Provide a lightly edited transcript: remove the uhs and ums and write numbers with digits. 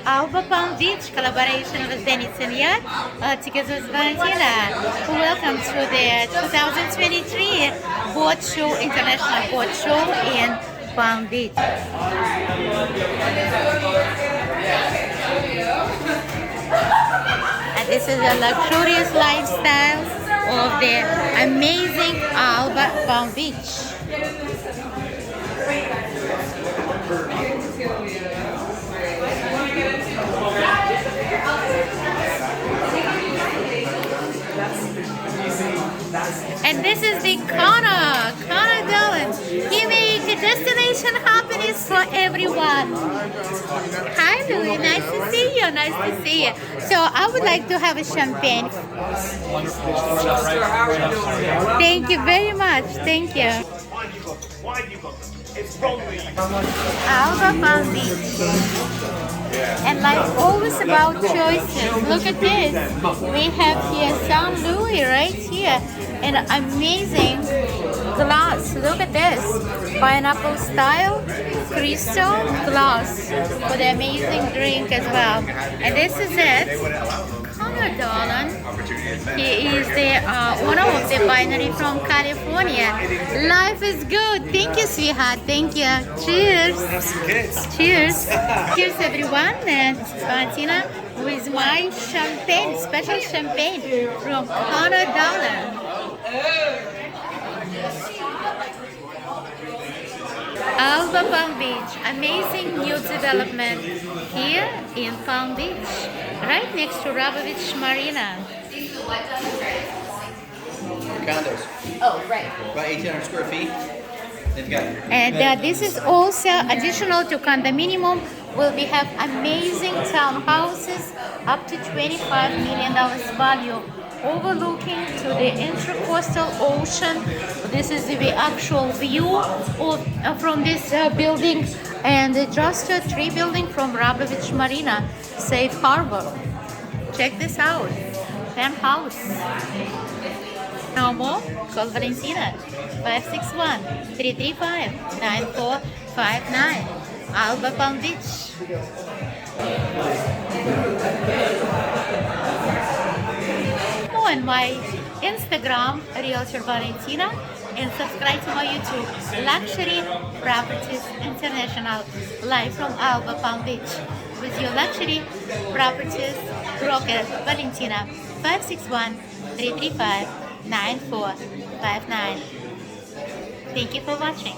Alba Palm Beach collaboration with Denison Yacht, together with Valentina. Welcome to the 2023 boat show, international boat show in Palm Beach. And this is a luxurious lifestyle of the amazing Alba Palm Beach. And this is the Connor Dillon. He makes a destination happiness for everyone. Hi Louis, nice to see you, nice to see you. So I would like to have a champagne. Thank you very much, thank you. Alba Palm Beach. And life always about choices. Look at this. We have here San Louis right here. And amazing glass. Look at this. Pineapple style crystal glass for the amazing drink as well. And this is it. Connor Dolan. He is the owner of the winery from California. Life is good. Thank you, sweetheart. Thank you. Cheers. Cheers. Cheers, everyone. And Valentina with my champagne, special champagne from Connor Dolan. Alba Palm Beach, amazing new development here in Palm Beach, right next to Beach Marina. Condos. Oh, right. About 1,800 square feet. They've got. And this is also additional to condominium. Will we have amazing townhouses up to $25 million value, overlooking to the intracoastal ocean. This is the actual view of, from this building, and just a tree building from Beach Marina, Safe Harbor. Check this out, penthouse. Now more, call Valentina, 561-335-9459, Alba Palm Beach. On my Instagram, Realtor Valentina, and subscribe to my YouTube, Luxury Properties International, live from Alba Palm Beach, with your luxury properties broker, Valentina, 561-335-9459. Thank you for watching.